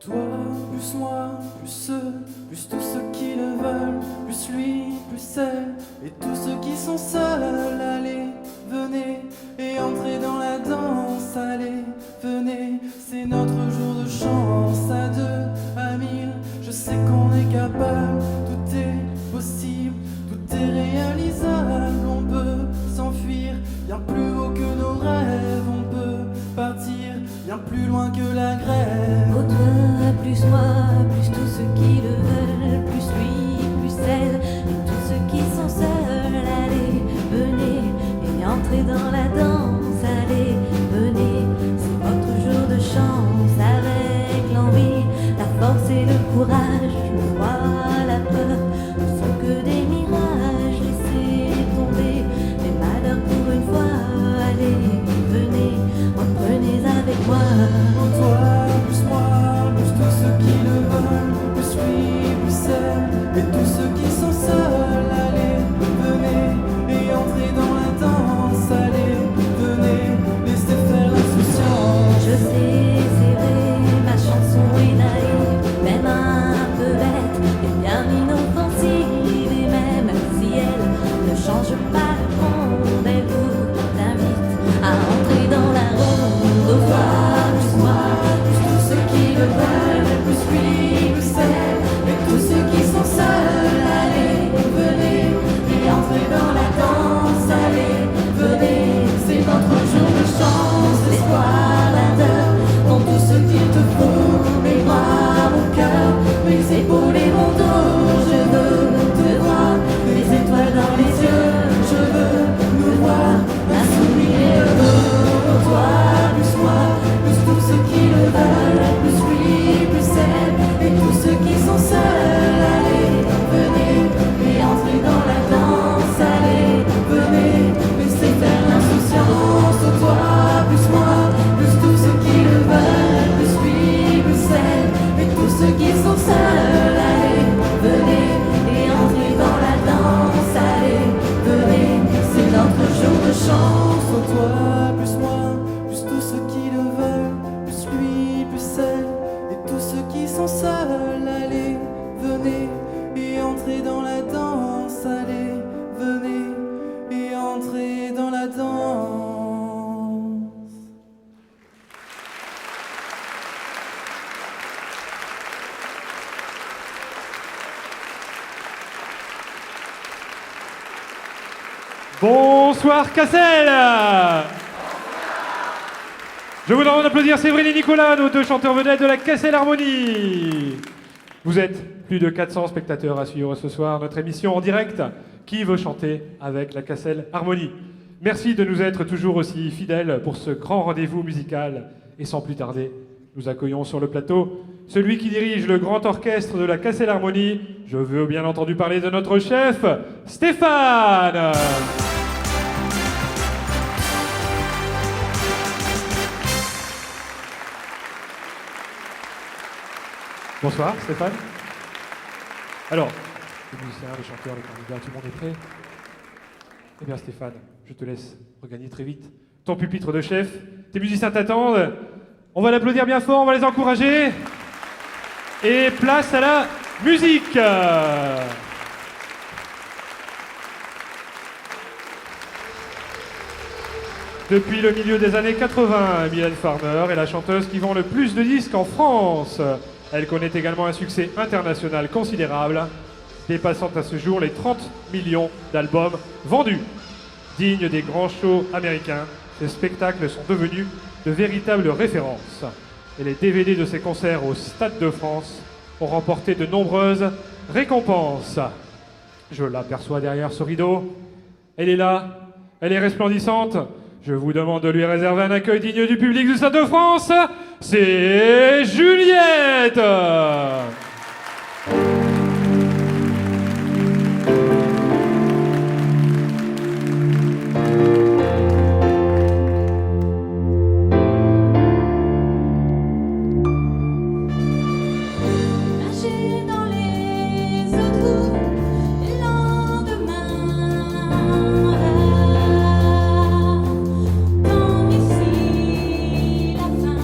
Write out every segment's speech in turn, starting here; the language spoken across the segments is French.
Toi, plus moi, plus eux, plus tous ceux qui le veulent, plus lui, plus elle, et tous ceux qui sont seuls. Allez, venez, et entrez dans la danse. Allez, venez, c'est notre jour de chance. À deux, à mille, je sais qu'on est capable. Tout est possible, tout est réalisable. On peut s'enfuir bien plus haut que nos rêves. On peut partir bien plus loin que la grève. Oh toi, plus moi, plus tous ceux qui le veulent, plus lui, plus elle, et tous ceux qui sont seuls. Allez, venez, et entrez dans la danse. Allez, venez, c'est votre jour de chance. Avec l'envie, la force et le courage, le froid, la peur, ne sont que des mirages. Laissez tomber les malheurs pour une fois. Allez, venez, reprenez avec moi. Oh toi, plus moi, plus tous ceux qui le veulent, plus lui, plus elle, et tous ceux qui sont seuls. Allez, venez, et entrez dans la danse. Allez, venez, laissez faire l'insouciance. Je sais, c'est vrai, ma chanson est naïve, même un peu bête, et bien inoffensive. Et même si elle ne change pas le monde, elle vous invite à entrer dans la ronde. Au revoir, plus moi, plus tous ceux qui le veulent, plus lui, plus elle, et tous ceux qui sont seuls. Allez, venez, et entrez dans la danse. Allez, venez, c'est notre jour de chance. L'espoir, l'ardeur, dans tout ce qu'il te faut. Les bras, mon cœur, mes épaules et mon dos. Je veux te voir, les étoiles dans les yeux. Je veux nous voir, un sourire heureux. Toi, plus moi, plus tous ceux qui le veulent, plus lui, plus elle, et tous ceux qui sont seuls. Allez, venez, et entrez dans la danse. Allez, venez, laissez faire l'insouciance. Oh, toi, plus moi, plus tous ceux qui le veulent, plus lui, plus elle, et tous ceux qui sont seuls. Allez, venez, et entrez dans la danse. Allez, venez, c'est notre jour de chance. Oh toi, plus moi, plus tous ceux qui le veulent, plus lui, plus elle, et tous ceux qui sont seuls. Allez, venez, et entrez dans la danse. Allez, venez, et entrez dans la danse. Bonsoir Cassel. Je vous demande d'applaudir Séverine et Nicolas, nos deux chanteurs vedettes de la Cassel Harmonie. Vous êtes plus de 400 spectateurs à suivre ce soir notre émission en direct Qui veut chanter avec la Cassel Harmonie. Merci de nous être toujours aussi fidèles pour ce grand rendez-vous musical. Et sans plus tarder, nous accueillons sur le plateau celui qui dirige le grand orchestre de la Cassel Harmonie. Je veux bien entendu parler de notre chef, Stéphane. Bonsoir Stéphane. Alors, les musiciens, les chanteurs, les candidats, tout le monde est prêt? Eh bien Stéphane, je te laisse regagner très vite ton pupitre de chef. Tes musiciens t'attendent. On va l'applaudir bien fort, on va les encourager. Et place à la musique. Depuis le milieu des années 80, Mylène Farmer est la chanteuse qui vend le plus de disques en France. Elle connaît également un succès international considérable, dépassant à ce jour les 30 millions d'albums vendus. Dignes des grands shows américains, ces spectacles sont devenus de véritables références. Et les DVD de ses concerts au Stade de France ont remporté de nombreuses récompenses. Je l'aperçois derrière ce rideau. Elle est là, elle est resplendissante. Je vous demande de lui réserver un accueil digne du public du Stade de France. C'est Juliette. Marcher dans les autoroutes, le lendemain, tant ici la fin.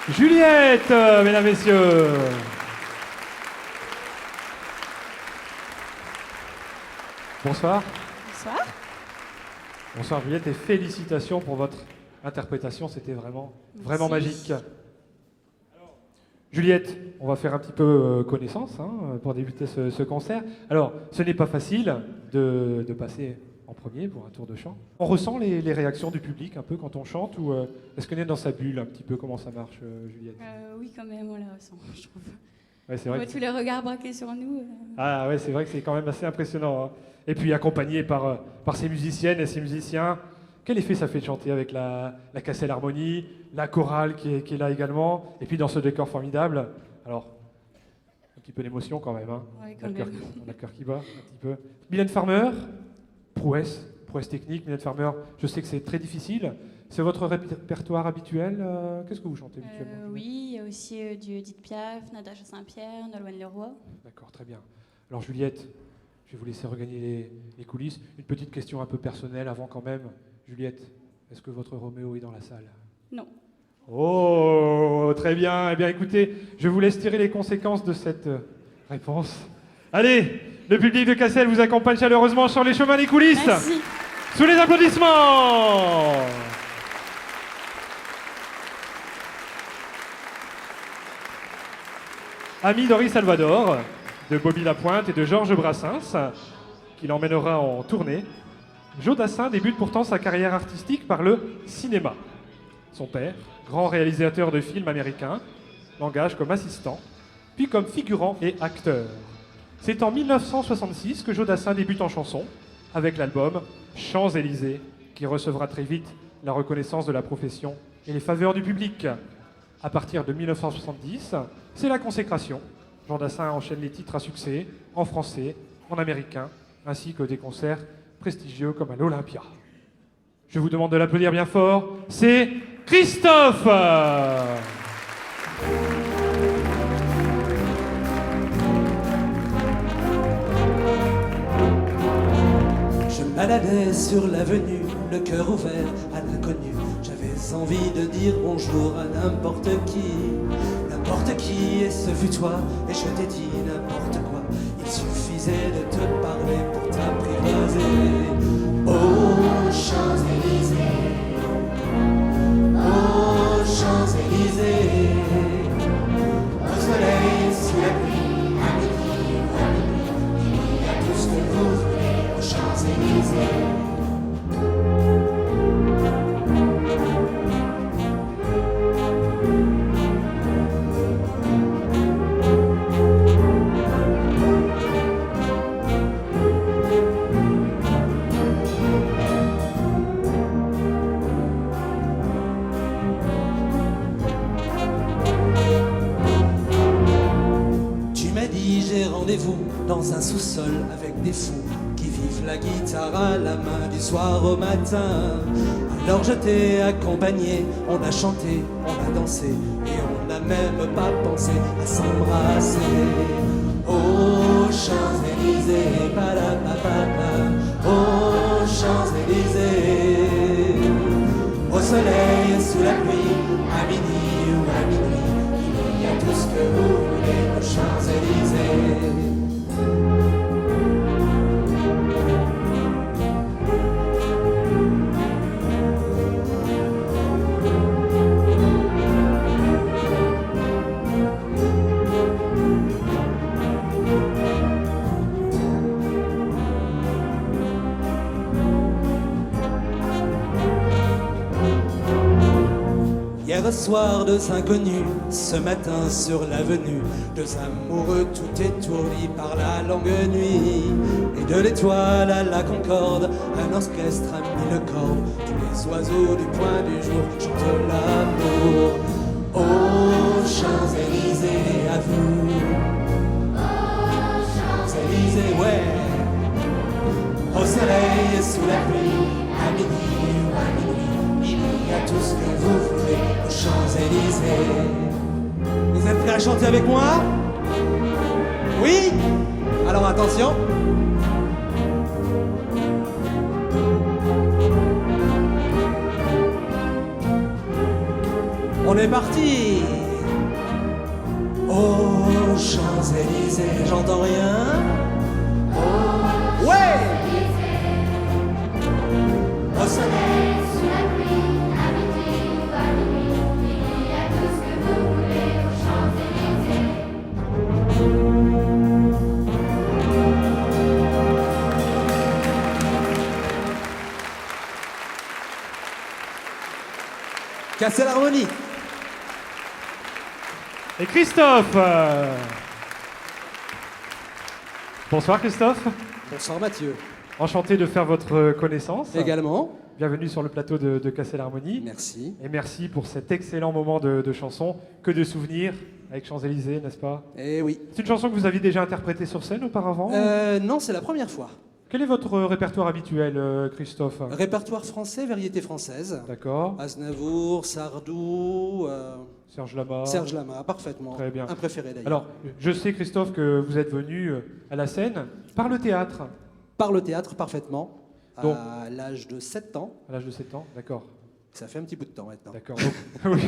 Juliette, mesdames, messieurs. Bonsoir. Bonsoir. Bonsoir Juliette et félicitations pour votre interprétation, c'était vraiment magique. Juliette, on va faire un petit peu connaissance pour débuter ce concert. Alors, ce n'est pas facile de passer en premier pour un tour de chant. On ressent les réactions du public un peu quand on chante ou est-ce qu'on est dans sa bulle un petit peu? Comment ça marche, Juliette? Oui, quand même, on la ressent, je trouve. Ouais, c'est On vrai voit tous les regards braqués sur nous. Ah ouais, c'est vrai que c'est quand même assez impressionnant. Hein. Et puis accompagné par ces musiciennes et ces musiciens, quel effet ça fait de chanter avec la Cassel Harmonie, la chorale qui est là également, et puis dans ce décor formidable. Alors, un petit peu d'émotion quand même. Hein. Ouais, quand on a même. le cœur qui bat un petit peu. Mylène Farmer, prouesse technique. Mylène Farmer, je sais que c'est très difficile. C'est votre répertoire habituel. Qu'est-ce que vous chantez habituellement? Oui, il y a aussi du Edith Piaf, Natacha Saint-Pierre, Nolwenn Leroy. D'accord, très bien. Alors Juliette, je vais vous laisser regagner les coulisses. Une petite question un peu personnelle avant quand même. Juliette, est-ce que votre Roméo est dans la salle? Non. Oh, très bien. Eh bien écoutez, je vous laisse tirer les conséquences de cette réponse. Allez, le public de Cassel vous accompagne chaleureusement sur les chemins des coulisses. Merci. Sous les applaudissements. Ami d'Henri Salvador, de Bobby Lapointe et de Georges Brassens, qui l'emmènera en tournée, Joe Dassin débute pourtant sa carrière artistique par le cinéma. Son père, grand réalisateur de films américains, l'engage comme assistant, puis comme figurant et acteur. C'est en 1966 que Joe Dassin débute en chanson, avec l'album Champs-Élysées, qui recevra très vite la reconnaissance de la profession et les faveurs du public. À partir de 1970, c'est la consécration. Jean Dassin enchaîne les titres à succès, en français, en américain, ainsi que des concerts prestigieux comme à l'Olympia. Je vous demande de l'applaudir bien fort, c'est Christophe! Je me baladais sur l'avenue, le cœur ouvert à l'inconnu. J'avais envie de dire bonjour à n'importe qui, et ce fut toi, et je t'ai dit n'importe quoi. Il suffisait de te parler pour t'apprivoiser. Oh, Champs-Élysées, oh, Champs-Élysées, au soleil, sous la pluie, à minuit, il y a tout ce que vous voulez aux Champs-Élysées. Dans un sous-sol avec des fous qui vivent la guitare à la main du soir au matin. Alors je t'ai accompagné, on a chanté, on a dansé et on n'a même pas pensé à s'embrasser. Oh, Champs-Élysées, palapapapa, oh, Champs-Élysées, au soleil, sous la pluie, à midi ou à minuit, il y a tout ce que vous voulez aux Champs-Élysées. Hier soir, deux inconnus, ce matin sur l'avenue, deux amoureux tout étourdis par la longue nuit. Et de l'étoile à la concorde, un orchestre a mis le corps. Tous les oiseaux du point du jour chantent l'amour. Oh, Champs-Élysées, à vous. Oh, Champs-Élysées, ouais. Au soleil et sous la pluie, à midi ou à minuit, il y a tout ce que vous voulez aux Champs-Élysées. Vous êtes prêts à chanter avec moi? Oui? Alors attention. On est parti. Aux Champs-Élysées, j'entends rien. Ouais. Au soleil. Sous la pluie, à midi ou à minuit, il y a tout ce que vous voulez aux Champs-Élysées. Casser l'harmonie. Et Christophe Bonsoir Christophe. Bonsoir Mathieu. Enchanté de faire votre connaissance. Également. Bienvenue sur le plateau de Casser l'harmonie. Merci. Et merci pour cet excellent moment de chanson. Que de souvenirs avec Champs-Élysées, n'est-ce pas? Eh oui. C'est une chanson que vous aviez déjà interprétée sur scène auparavant? Non, c'est la première fois. Quel est votre répertoire habituel, Christophe? Répertoire français, variété française. D'accord. Aznavour, Sardou, Serge Lama. Serge Lama, parfaitement. Très bien. Un préféré d'ailleurs. Alors, je sais, Christophe, que vous êtes venu à la scène par le théâtre. Par le théâtre, parfaitement. Donc. À l'âge de 7 ans. À l'âge de 7 ans, d'accord. Ça fait un petit bout de temps maintenant. D'accord. Donc, oui.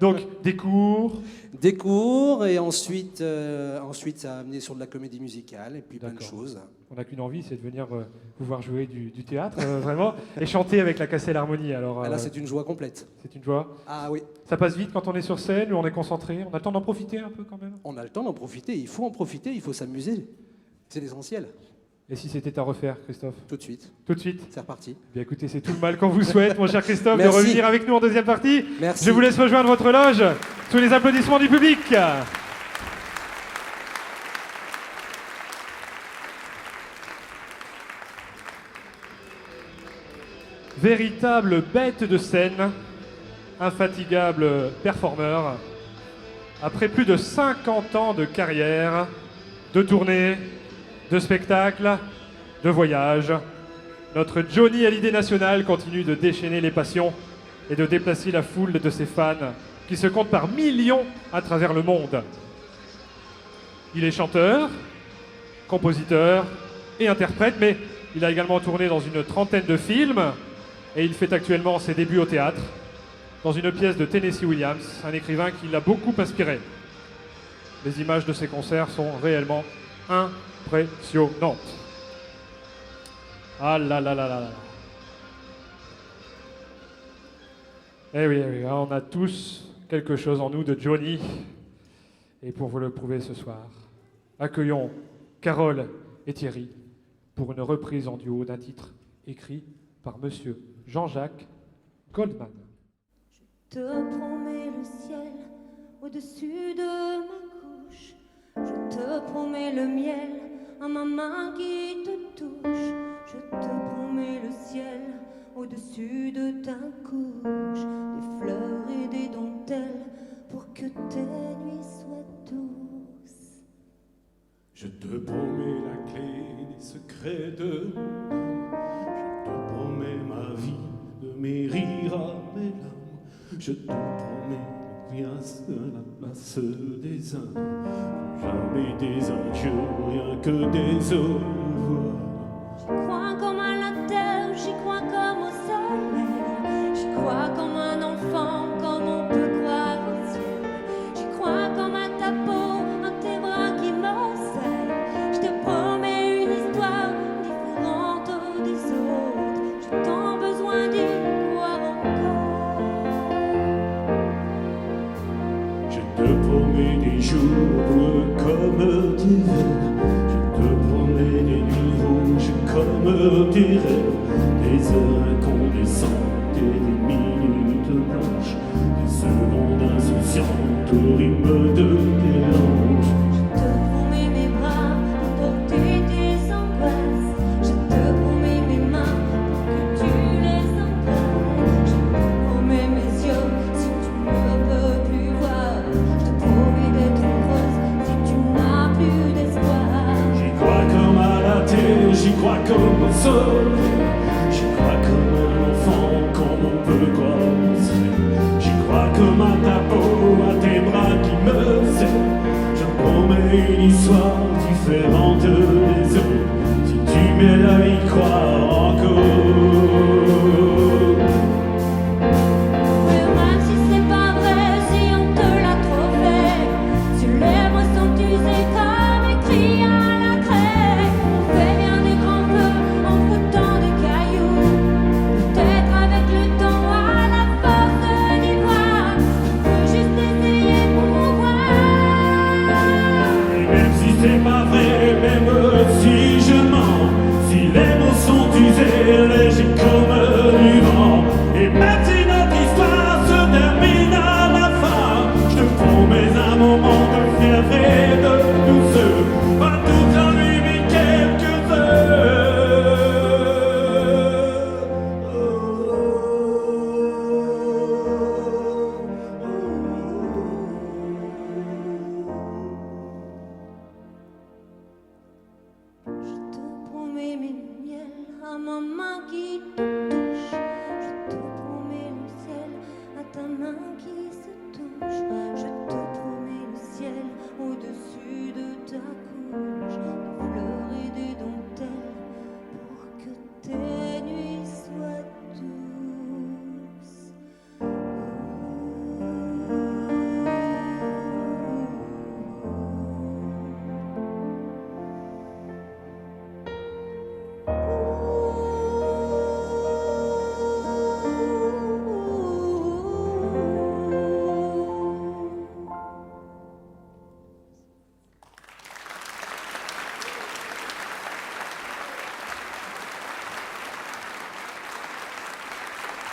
Donc, des cours. Des cours et ensuite ça a amené sur de la comédie musicale et puis plein de D'accord. choses. On n'a qu'une envie, c'est de venir vous voir jouer du théâtre, vraiment, et chanter avec la Casser l'harmonie. Alors, Ah, là, c'est une joie complète. c'est une joie. Ah oui, Ça passe vite quand on est sur scène, où on est concentré. On a le temps d'en profiter un peu quand même. on a le temps d'en profiter. Il faut en profiter, il faut s'amuser. C'est l'essentiel. Et si c'était à refaire, Christophe? Tout de suite. Tout de suite. C'est reparti. Bien écoutez, c'est tout le mal qu'on vous souhaite, mon cher Christophe, de Merci. revenir avec nous en deuxième partie. Merci. Je vous laisse rejoindre votre loge sous les applaudissements du public. Véritable bête de scène, infatigable performeur, après plus de 50 ans de carrière, de tournées, de spectacles, de voyages, notre Johnny Hallyday national continue de déchaîner les passions et de déplacer la foule de ses fans qui se comptent par millions à travers le monde. Il est chanteur, compositeur et interprète, mais il a également tourné dans une trentaine de films et il fait actuellement ses débuts au théâtre dans une pièce de Tennessee Williams, un écrivain qui l'a beaucoup inspiré. Les images de ses concerts sont réellement impressionnantes. Ah là là là là là. Eh oui, on a tous quelque chose en nous de Johnny. Et pour vous le prouver ce soir, accueillons Carole et Thierry pour une reprise en duo d'un titre écrit par Monsieur Jean-Jacques Goldman. Je te promets le ciel au-dessus de ma couche. Je te promets le miel à ma main qui te touche. Je te promets le ciel au-dessus de ta couche. Des fleurs et des dentelles pour que tes nuits soient douces. Je te promets la clé des secrets de mon âme. Je te promets ma vie de mes rires à mes larmes. Je te promets l'ambiance de la place des uns. Jamais des adieux, rien que des au revoir. J'y crois comme à la terre, j'y crois comme au soleil. J'y crois comme un enfant, comme on peut croire aux cieux. J'y crois comme à ta peau, à tes bras qui me serrent. Je te promets une histoire différente des autres. J'ai tant besoin d'y croire encore. Je te promets des jours comme des vers. Je te promets des nuits rouges comme des rêves. Des heures incandescentes et des minutes blanches. Des secondes insouciantes au rythme de tes hanches. Je te promets mes bras pour porter tes angoisses. Je te promets mes mains pour que tu les embrasses. Je te promets mes yeux si tu ne peux plus voir. Je te promets d'être heureuse si tu n'as plus d'espoir. J'y crois comme à la terre, j'y crois comme au soleil. J'y crois comme un enfant, comme on peut croire au ciel. J'y crois comme à ta peau, à tes bras qui me serrent. Je te promets une histoire différente des autres. Si tu m'aides à y croire encore. Mais même si c'est pas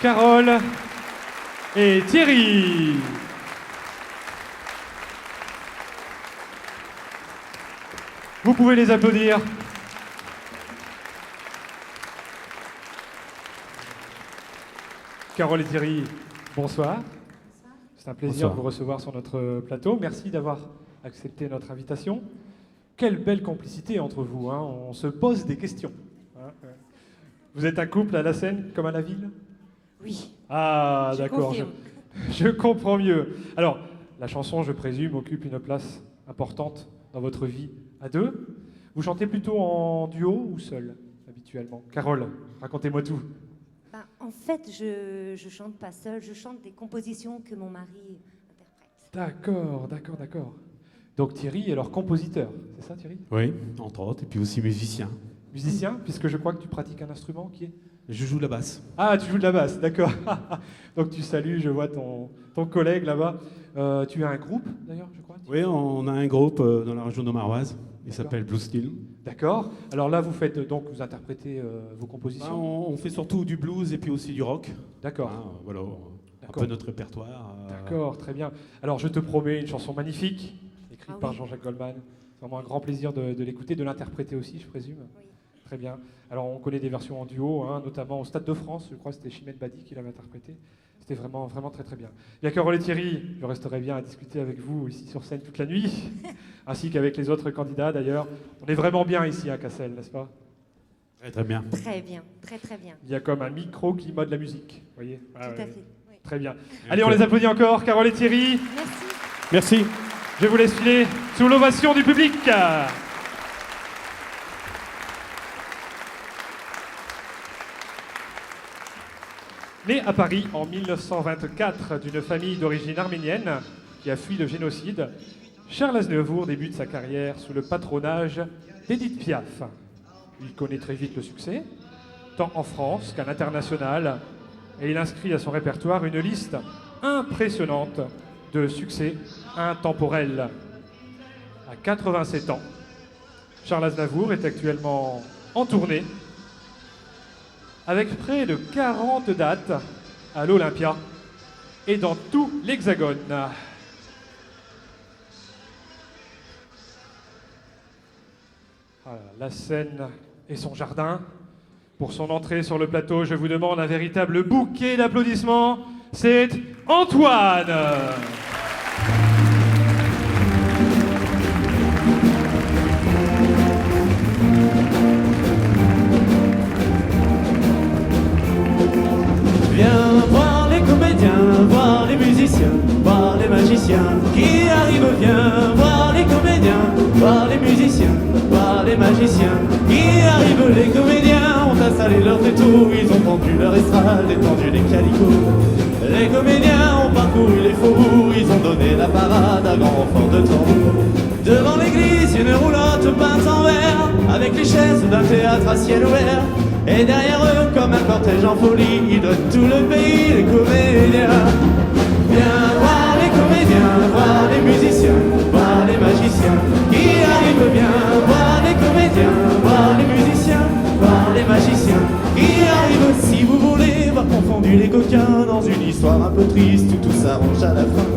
Carole et Thierry. Vous pouvez les applaudir. Carole et Thierry, bonsoir. C'est un plaisir de vous recevoir sur notre plateau. Merci d'avoir accepté notre invitation. Quelle belle complicité entre vous, hein. On se pose des questions. Hein. Vous êtes un couple à la scène comme à la ville? Oui. Ah, Je d'accord. confirme. Je comprends mieux. Alors, la chanson, je présume, occupe une place importante dans votre vie à deux. Vous chantez plutôt en duo ou seul, habituellement? Carole, racontez-moi tout. Ben, en fait, je chante pas seule, je chante des compositions que mon mari interprète. D'accord. Donc Thierry est leur compositeur, c'est ça Thierry? Oui, entre autres, et puis aussi musicien. Musicien, puisque je crois que tu pratiques un instrument qui est... Je joue de la basse. Ah, tu joues de la basse, d'accord. Donc tu salues, je vois ton collègue là-bas. Tu as un groupe d'ailleurs, je crois? Oui, on a un groupe dans la région d'Omaroise, il s'appelle Blue Steel. D'accord. Alors là, vous interprétez vos Ben, compositions? on fait surtout du blues et puis aussi du rock. D'accord. Hein, voilà, un D'accord. peu notre répertoire. D'accord, très bien. Alors je te promets une chanson magnifique, écrite Ah oui. par Jean-Jacques Goldman. C'est vraiment un grand plaisir de l'écouter, de l'interpréter aussi, je présume. Oui. Très bien. Alors on connaît des versions en duo, hein, notamment au Stade de France, je crois que c'était Chimène Badi qui l'avait interprété. C'était vraiment très très bien. Bien Carole et Thierry, je resterai bien à discuter avec vous ici sur scène toute la nuit, ainsi qu'avec les autres candidats d'ailleurs. On est vraiment bien ici à Cassel, n'est-ce pas? Très très bien. Très bien, très bien. Il y a comme un micro-climat de la musique, vous voyez? Ah, Tout à ouais. fait. Oui. Très bien. Allez, on les applaudit encore, Carole et Thierry. Merci. Merci. Je vous laisse filer sous l'ovation du public. Né à Paris en 1924 d'une famille d'origine arménienne qui a fui le génocide, Charles Aznavour débute sa carrière sous le patronage d'Édith Piaf. Il connaît très vite le succès, tant en France qu'à l'international, et il inscrit à son répertoire une liste impressionnante de succès intemporels. À 87 ans, Charles Aznavour est actuellement en tournée avec près de 40 dates à l'Olympia et dans tout l'Hexagone. Voilà, la scène et son jardin. Pour son entrée sur le plateau, je vous demande un véritable bouquet d'applaudissements. C'est Antoine. Viens voir les comédiens, voir les musiciens, voir les magiciens qui arrivent. Viens voir les comédiens, voir les musiciens, voir les magiciens qui arrivent. Les comédiens ont installé leur tréteau, ils ont tendu leur estrade et tendu les calicots. Les comédiens ont parcouru les faubourgs, ils ont donné la parade à grand renfort de tambour. Devant l'église, une roulotte peinte en vert, avec les chaises d'un théâtre à ciel ouvert. Et derrière eux, comme un cortège en folie, ils donnent tout le pays, les comédiens. Viens voir les comédiens, voir les musiciens, voir les magiciens qui arrivent. Bien voir les comédiens, voir les musiciens, voir les magiciens qui arrivent. Si vous voulez voir confondus les coquins dans une histoire un peu triste où tout s'arrange à la fin.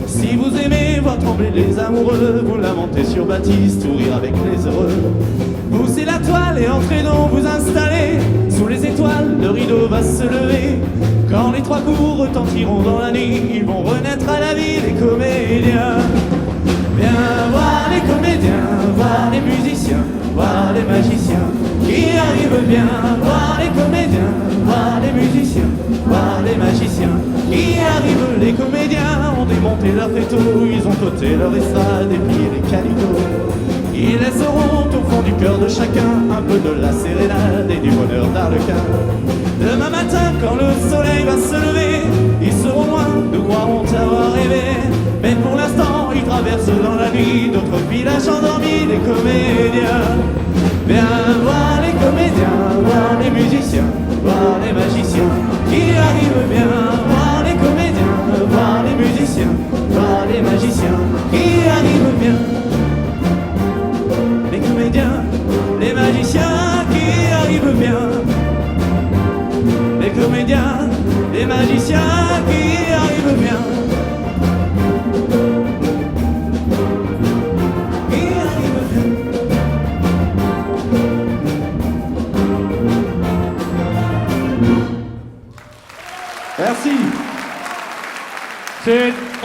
Si vous aimez voir trembler les amoureux, vous lamentez sur Baptiste ou rire avec les heureux. Poussez la toile et entrez donc vous installer. Sous les étoiles, le rideau va se lever. Quand les trois coups retentiront dans la nuit, ils vont renaître à la vie, les comédiens. Viens voir les comédiens, voir les musiciens, voir les magiciens qui arrivent. Bien voir les comédiens, voir les musiciens, voir les magiciens qui arrivent. Les comédiens ont démonté leur tréteau, ils ont ôté leur estrade et plié les calicots. Ils laisseront au fond du cœur de chacun un peu de la sérénade et du bonheur d'Arlequin. Demain matin, quand le soleil va se lever, ils seront loin, nous croirons avoir rêvé. Mais pour l'instant, ils traversent dans la nuit d'autres villages endormis, les comédiens. Viens voir les comédiens, voir les musiciens, voir les magiciens qui arrivent. Bien voir les comédiens, voir les musiciens, voir les magiciens qui arrivent. Bien les comédiens, les magiciens qui arrivent. Bien les comédiens, les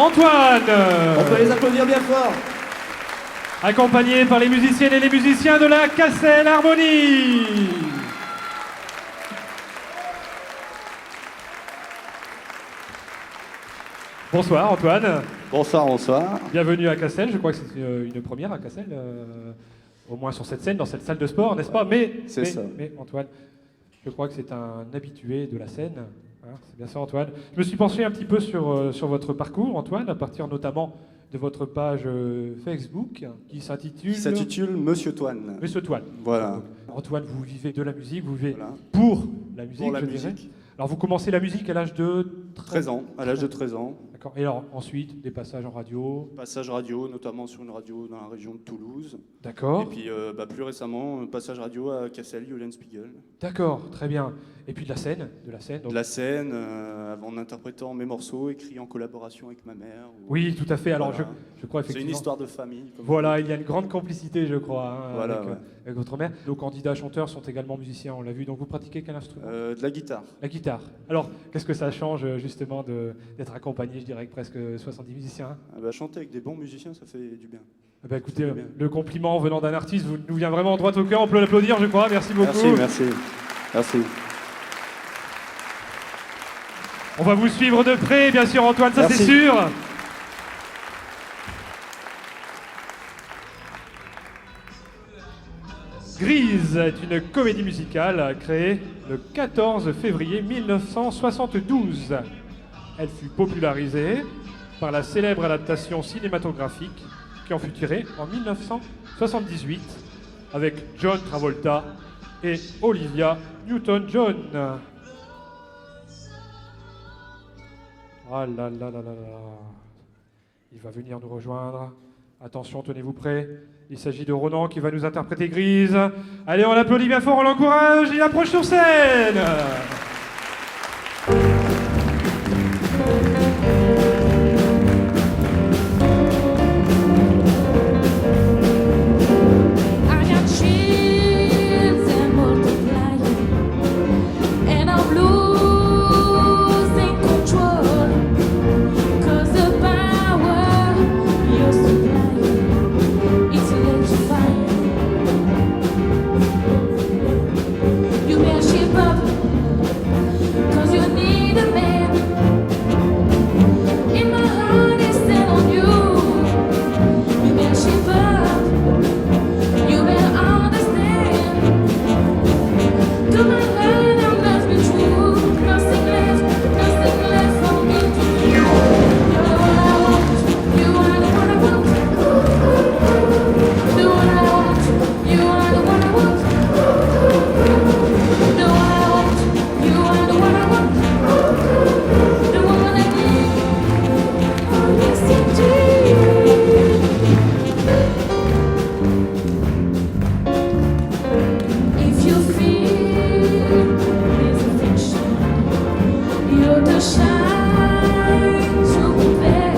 Antoine. On peut les applaudir bien fort. Accompagné par les musiciennes et les musiciens de la Cassel Harmonie. Bonsoir Antoine. Bonsoir, bonsoir. Bienvenue à Cassel. Je crois que c'est une première à Cassel, au moins sur cette scène, dans cette salle de sport, n'est-ce pas? Mais Antoine, je crois que c'est un habitué de la scène. Hein, c'est bien ça Antoine. Je me suis penché un petit peu sur votre parcours Antoine, à partir notamment de votre page Facebook qui s'intitule Monsieur Toine. Monsieur Toine. Voilà. Antoine, vous vivez de la musique, vous vivez Voilà. pour la musique, Pour la je dirais. musique. Alors vous commencez la musique à l'âge de 13 ans, à l'âge de 13 ans. D'accord. Et alors ensuite, des passages en radio. Passage radio, notamment sur une radio dans la région de Toulouse. D'accord. Et puis plus récemment, un passage radio à Cassel, Eulenspiegel. D'accord, très bien. Et puis de la scène, donc. De la scène, en interprétant mes morceaux écrits en collaboration avec ma mère. Oui, tout à fait. Alors Voilà. je crois C'est effectivement. une histoire de famille. comme Voilà, il y a une grande complicité, je crois, hein, Voilà, avec, ouais. avec votre mère. Nos candidats chanteurs sont également musiciens, on l'a vu. Donc vous pratiquez quel instrument? De la guitare. La guitare. Alors, qu'est-ce que ça change justement d'être accompagné, je dirais, avec presque 70 musiciens? Chanter avec des bons musiciens, ça fait du bien. Eh ben, écoutez, bien. le compliment venant d'un artiste nous vient vraiment droit au cœur. On peut l'applaudir, je crois. Merci beaucoup. Merci. On va vous suivre de près, bien sûr, Antoine, ça Merci. c'est sûr. Grise est une comédie musicale créée le 14 février 1972. Elle fut popularisée par la célèbre adaptation cinématographique qui en fut tirée en 1978 avec John Travolta et Olivia Newton-John. Ah là là là là là. Il va venir nous rejoindre. Attention, tenez-vous prêts. Il s'agit de Ronan qui va nous interpréter Grise. Allez, on l'applaudit bien fort, on l'encourage. Il approche sur scène. I got chills and multiplying, and I'm losing control. 'Cause the power you're supplying, it's electrifying. You may shape up, 'cause you need a man. In my heart is set on you. You may shape up. You better understand. To my heart, I must be true. Nothing left for me to do. You're the one I want. You are the one I want. The one I want. You are the one I want. The one I want. You are the one I want. The one I need. Oh, yes, indeed. If you feel it's a fiction, you're the shine to compare.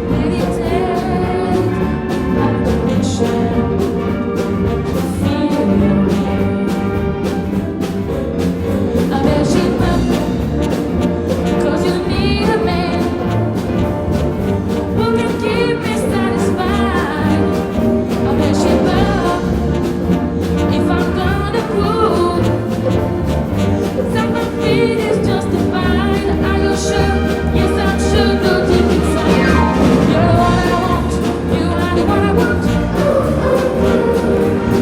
Meditate on the mission. Feel your hand. I bet you up, 'cause you need a man who can keep me satisfied. I bet you up. If I'm gonna prove that my feet is justified, are you sure? Yes, I'm sure. Go deep inside. You're the one I want. You are the one I want.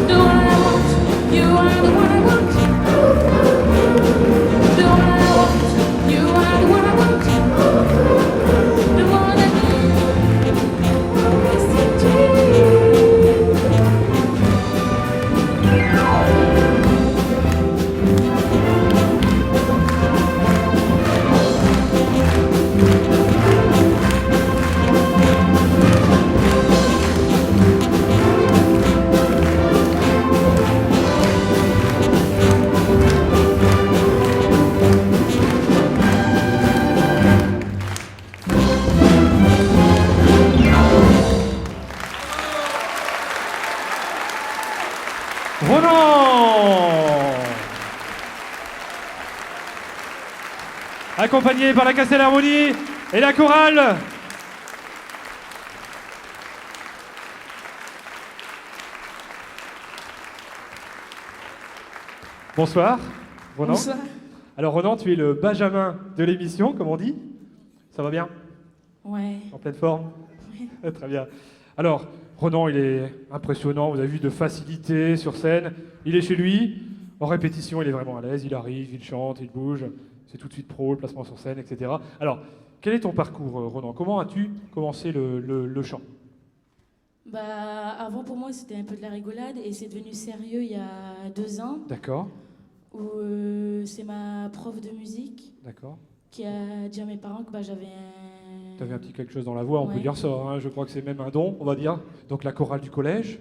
The one I want. You are the one I want. The one I want. You are the one I want. The one I need. Yes, indeed. Ronan, accompagné par la Cassel Harmonie Et la chorale. Bonsoir, Ronan. Bonsoir. Alors Ronan, tu es le Benjamin de l'émission, comme on dit. Ça va bien? Ouais. En pleine forme? Très bien. Alors, Ronan, il est impressionnant, vous avez vu, de facilité sur scène. Il est chez lui, en répétition, il est vraiment à l'aise, il arrive, il chante, il bouge, c'est tout de suite pro, le placement sur scène, etc. Alors, quel est ton parcours, Ronan? Comment as-tu commencé le chant? Bah, avant, pour moi, c'était un peu de la rigolade et c'est devenu sérieux il y a 2 ans. D'accord, Où c'est ma prof de musique d'accord. qui a dit à mes parents que bah, j'avais un... Tu avais un petit quelque chose dans la voix, on peut Ouais. dire ça, hein, je crois que c'est même un don, on va dire. Donc la chorale du collège,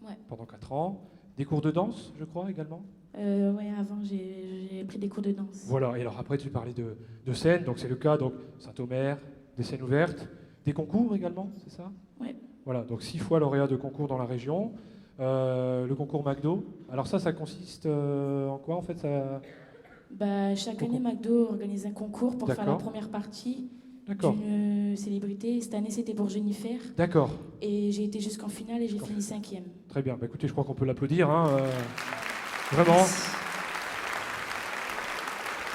Ouais. pendant 4 ans. Des cours de danse, je crois, également. Ouais, avant, j'ai pris des cours de danse. Voilà, et alors après tu parlais de scène, donc c'est le cas, donc Saint-Omer, des scènes ouvertes, des concours également, c'est ça? Ouais. Voilà, donc 6 fois lauréat de concours dans la région. Le concours McDo, alors ça consiste en quoi en fait ça... Bah, chaque année, McDo organise un concours pour faire la D'accord. première partie D'accord, d'une célébrité. Cette année, c'était pour Jennifer. d'accord, Et j'ai été jusqu'en finale et j'ai fini 5e. très bien. Bah, écoutez, je crois qu'on peut l'applaudir, hein, vraiment.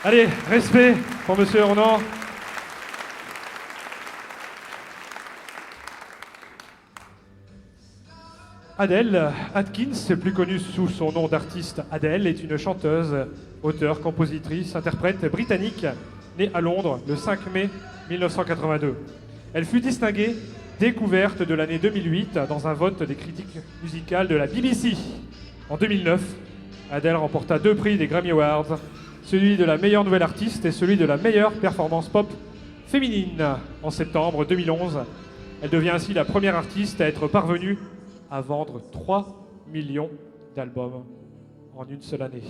Allez, respect pour Monsieur Ronan. Adele Atkins, plus connue sous son nom d'artiste Adele, est une chanteuse, auteure, compositrice, interprète britannique, née à Londres le 5 mai 1982. Elle fut distinguée découverte de l'année 2008 dans un vote des critiques musicales de la BBC. En 2009, Adele remporta 2 prix des Grammy Awards, celui de la meilleure nouvelle artiste et celui de la meilleure performance pop féminine. En septembre 2011, elle devient ainsi la première artiste à être parvenue à vendre 3 millions d'albums en une seule année.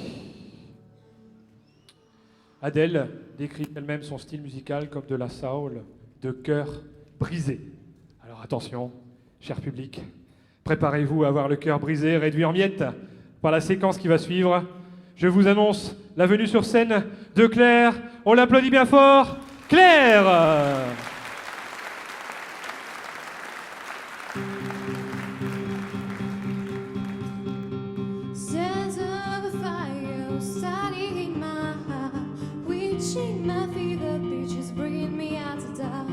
Adele décrit elle-même son style musical comme de la soul de cœur brisé. Alors attention, cher public, préparez-vous à avoir le cœur brisé, réduit en miettes par la séquence qui va suivre. Je vous annonce la venue sur scène de Claire. On l'applaudit bien fort. Claire! Sense of a fire starting in my heart, reaching my fever pitch is bringing me out to dark.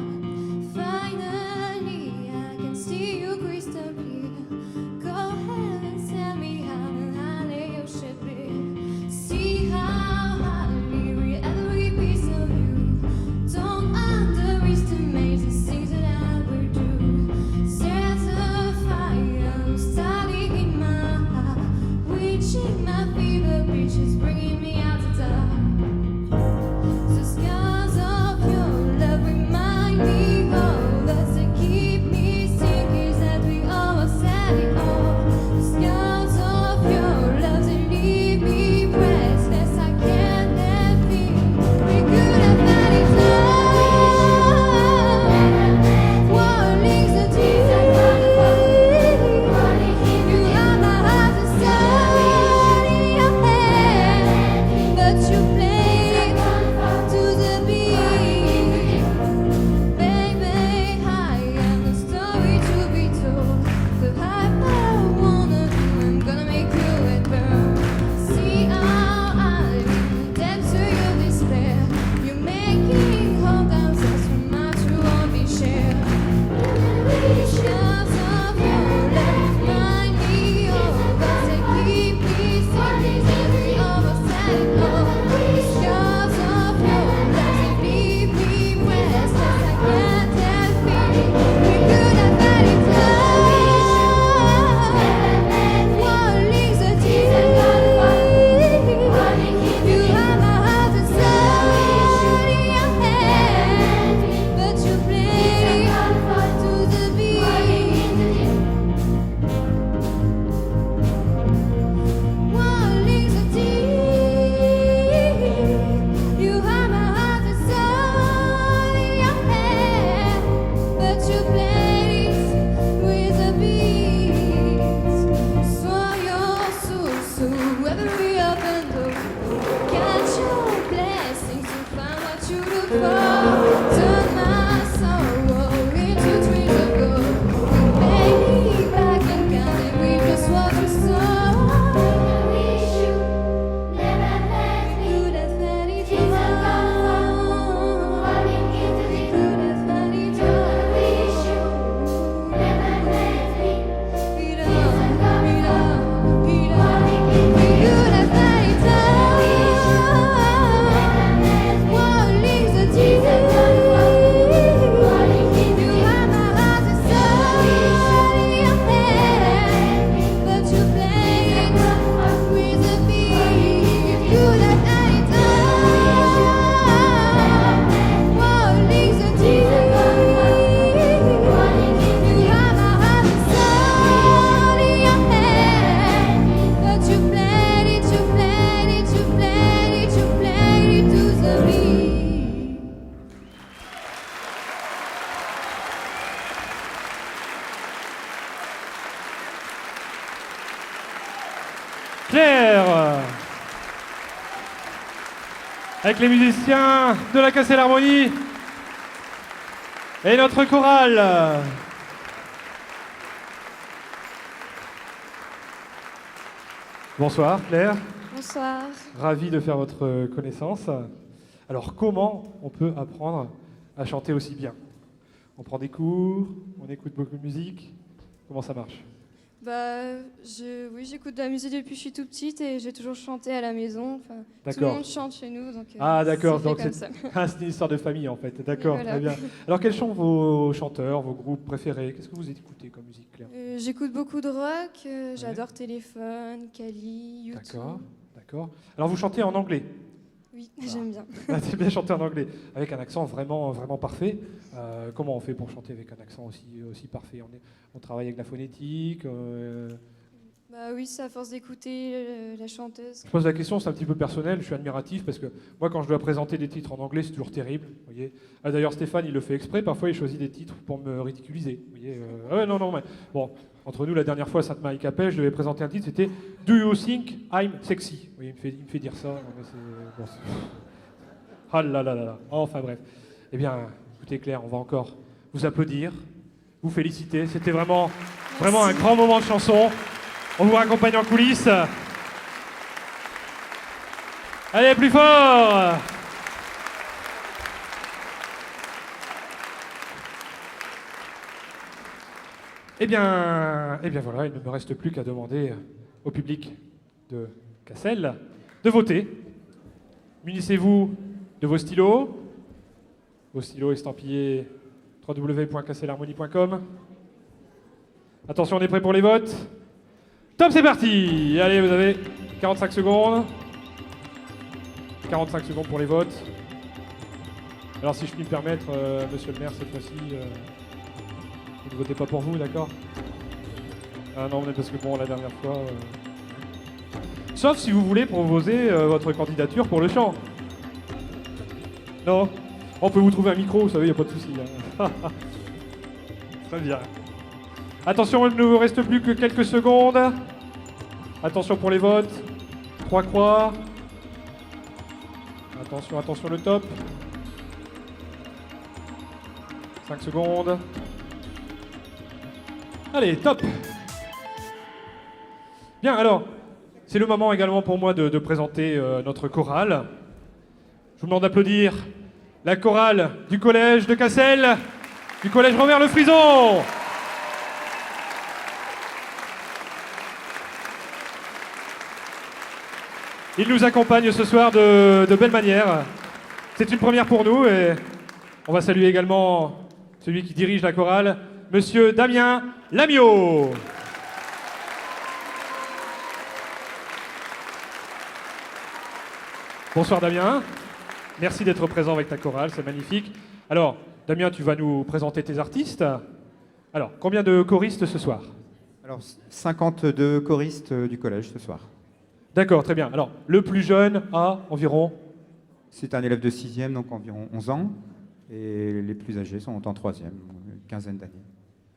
Finally, I can see you crystal clear. Go ahead and tell me how and how you should be. See how I live every piece of you. Don't underestimate the things that I will do. Sense of Claire. Avec les musiciens de la Cassel Harmonie et notre chorale. Bonsoir Claire. Bonsoir. Ravi de faire votre connaissance. Alors comment on peut apprendre à chanter aussi bien? On prend des cours, on écoute beaucoup de musique. Comment ça marche? Oui, j'écoute de la musique depuis que je suis toute petite et j'ai toujours chanté à la maison. Enfin, tout le D'accord. monde chante chez nous, donc Ah d'accord, c'est fait donc comme c'est ça. c'est une histoire de famille en fait. D'accord, Voilà. très bien. Alors quels sont vos chanteurs, vos groupes préférés? Qu'est-ce que vous écoutez comme musique, Claire? J'écoute beaucoup de rock, j'adore Téléphone, Kali, YouTube. D'accord, d'accord. Alors vous chantez en anglais? Oui, j'aime bien. Ah, c'est bien chanter en anglais, avec un accent vraiment, vraiment parfait. Comment on fait pour chanter avec un accent aussi parfait? On travaille avec la phonétique. Oui, c'est à force d'écouter la chanteuse. Je pose la question, c'est un petit peu personnel, je suis admiratif parce que moi, quand je dois présenter des titres en anglais, c'est toujours terrible. Vous voyez. D'ailleurs, Stéphane, il le fait exprès. Parfois, il choisit des titres pour me ridiculiser. Vous voyez. Non, mais bon. Entre nous, la dernière fois à Sainte-Marie-Capelle, je devais présenter un titre, c'était Do You Think I'm Sexy? Oui, il me fait dire ça. Non, mais ah là là là là. Enfin bref. Eh bien, écoutez Claire, on va encore vous applaudir, vous féliciter. C'était vraiment un grand moment de chanson. On vous raccompagne en coulisses. Allez, plus fort! Eh bien voilà, il ne me reste plus qu'à demander au public de Cassel de voter. Munissez-vous de vos stylos estampillés www.casselharmonie.com. Attention, on est prêt pour les votes. Top, c'est parti! Allez, vous avez 45 secondes. 45 secondes pour les votes. Alors si je puis me permettre, monsieur le maire, cette fois-ci... Vous ne votez pas pour vous, d'accord? Ah non, mais parce que bon, la dernière fois... Sauf si vous voulez proposer votre candidature pour le chant. Non? On peut vous trouver un micro, vous savez, il n'y a pas de souci. Hein. Très bien. Attention, il ne vous reste plus que quelques secondes. Attention pour les votes. 3 croix. Attention, le top. 5 secondes. Allez, top! Bien, alors, c'est le moment également pour moi de présenter notre chorale. Je vous demande d'applaudir la chorale du collège de Cassel, du collège Robert Le Frison. Il nous accompagne ce soir de belle manière. C'est une première pour nous et on va saluer également celui qui dirige la chorale, Monsieur Damien Lamiot. Bonsoir Damien, merci d'être présent avec ta chorale, c'est magnifique. Alors, Damien, tu vas nous présenter tes artistes. Alors, combien de choristes ce soir? Alors, 52 choristes du collège ce soir. D'accord, très bien. Alors, le plus jeune a environ? C'est un élève de 6e, donc environ 11 ans. Et les plus âgés sont en 3e, une quinzaine d'années.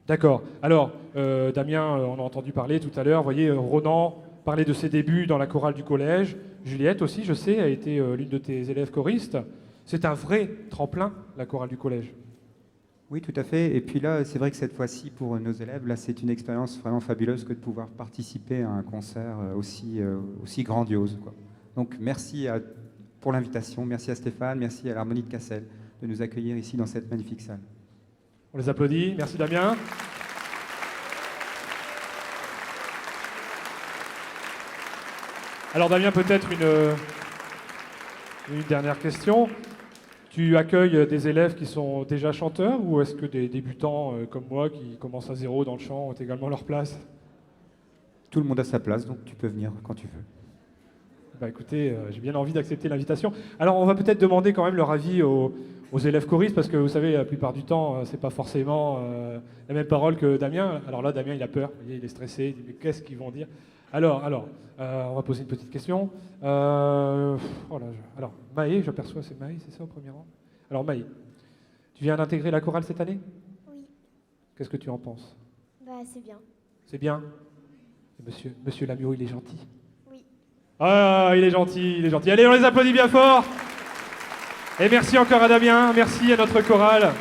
D'accord. Alors, Damien, on a entendu parler tout à l'heure. Vous voyez, Ronan parlait de ses débuts dans la chorale du collège. Juliette aussi, je sais, a été l'une de tes élèves choristes. C'est un vrai tremplin, la chorale du collège. Oui, tout à fait. Et puis là, c'est vrai que cette fois-ci, pour nos élèves, là, c'est une expérience vraiment fabuleuse que de pouvoir participer à un concert aussi grandiose, quoi. Donc, merci pour l'invitation. Merci à Stéphane, merci à l'Harmonie de Cassel de nous accueillir ici dans cette magnifique salle. On les applaudit. Merci Damien. Alors Damien, peut-être une dernière question. Tu accueilles des élèves qui sont déjà chanteurs ou est-ce que des débutants comme moi qui commencent à zéro dans le chant ont également leur place? Tout le monde a sa place, donc tu peux venir quand tu veux. Bah écoutez, j'ai bien envie d'accepter l'invitation. Alors on va peut-être demander quand même leur avis aux élèves choristes, parce que vous savez, la plupart du temps, c'est pas forcément la même parole que Damien. Alors là, Damien, il a peur, vous voyez, il est stressé, il dit mais qu'est-ce qu'ils vont dire? Alors, on va poser une petite question. Alors, Maë, j'aperçois, c'est Maë, c'est ça au premier rang? Alors Maë, tu viens d'intégrer la chorale cette année? Oui. Qu'est-ce que tu en penses? C'est bien. C'est bien? Monsieur Lamiot, il est gentil? Oui. Ah, il est gentil, il est gentil. Allez, on les applaudit bien fort. Et merci encore à Damien, merci à notre chorale.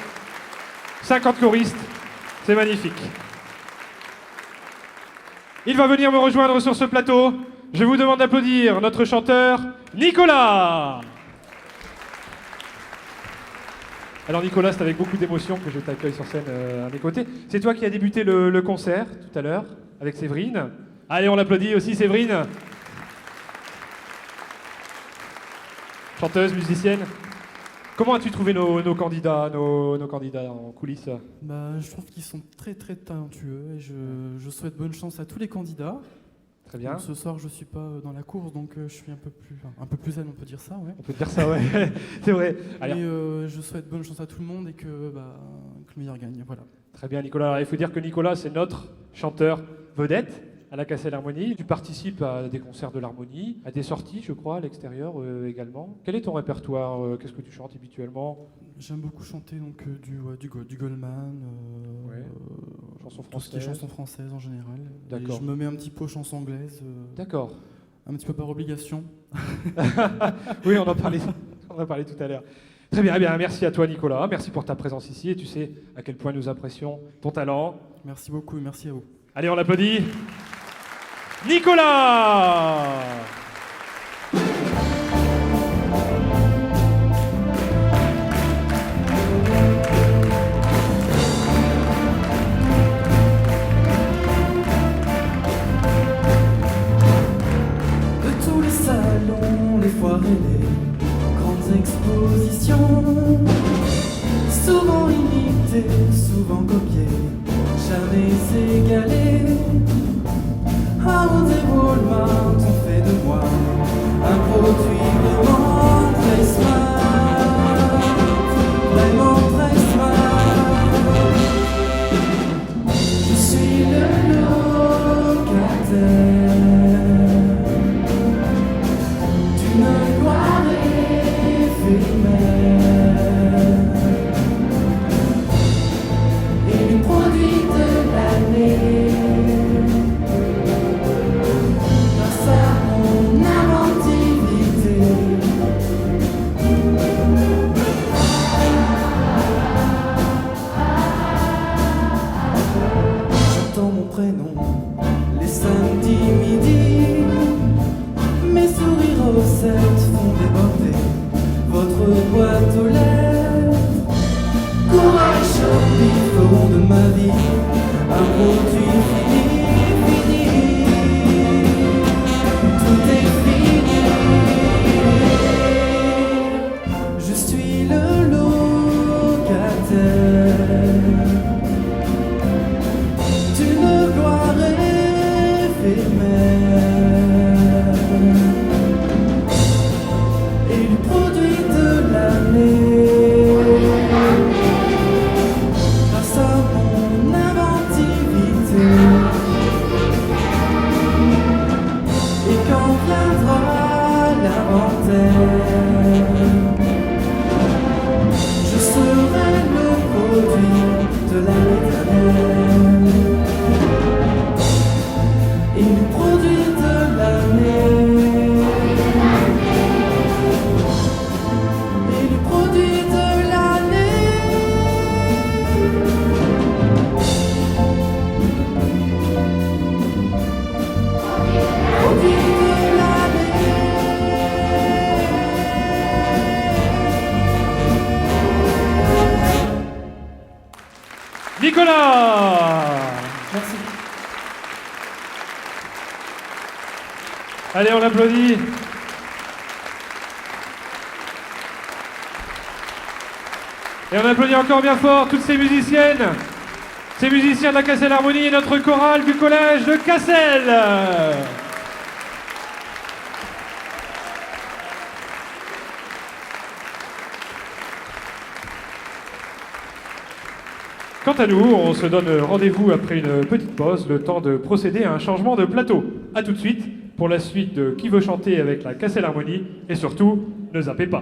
50 choristes, c'est magnifique. Il va venir me rejoindre sur ce plateau. Je vous demande d'applaudir notre chanteur, Nicolas. Alors Nicolas, c'est avec beaucoup d'émotion que je t'accueille sur scène à mes côtés. C'est toi qui as débuté le concert tout à l'heure avec Séverine. Allez, on l'applaudit aussi, Séverine. Chanteuse, musicienne. Comment as-tu trouvé nos candidats, nos candidats en coulisses? Je trouve qu'ils sont très très talentueux et je souhaite bonne chance à tous les candidats. Très bien. Donc, ce soir, je suis pas dans la course, donc je suis un peu plus zen, on peut dire ça, ouais. On peut dire ça, ouais. C'est vrai. Mais je souhaite bonne chance à tout le monde et que le meilleur gagne, voilà. Très bien, Nicolas. Alors, il faut dire que Nicolas, c'est notre chanteur vedette à la Cassel Harmonie. Tu participes à des concerts de l'harmonie, à des sorties, je crois, à l'extérieur également. Quel est ton répertoire? Qu'est-ce que tu chantes habituellement? J'aime beaucoup chanter donc, du Goldman, chansons tout ce qui est françaises. chansons françaises en général. D'accord. Et je me mets un petit peu aux chansons anglaises. D'accord. Un petit peu par obligation. Oui, on en parlait tout à l'heure. Très bien, eh bien, merci à toi Nicolas, merci pour ta présence ici et tu sais à quel point nous apprécions ton talent. Merci beaucoup et merci à vous. Allez, on l'applaudit. Nicolas! De tous les salons, les foires et les grandes expositions, souvent imitées, souvent copiées, jamais égalées. Harold et Walmart ont fait de moi un produit vraiment très smart, vraiment très smart. Je suis le locataire d'une gloire éphémère et du produit de l'année. Les samedis midi, mes sourires recettes font déborder votre boîte aux lettres. Courage et Shopee feront de ma vie un produit fini. Tout est fini. Je suis le locataire d'une gloire éphémère et du produit de l'année. Grâce à mon inventivité, et quand viendra l'inventaire, je serai le produit de l'année. Et le produit de l'année. Et le produit de l'année. Produit de l'année. Nicolas! Merci. Allez, on l'applaudit. Et on applaudit encore bien fort toutes ces musiciennes, ces musiciens de la Cassel Harmonie et notre chorale du collège de Cassel. Quant à nous, on se donne rendez-vous après une petite pause, le temps de procéder à un changement de plateau. A tout de suite pour la suite de Qui veut chanter avec la Cassel Harmonie et surtout, ne zappez pas.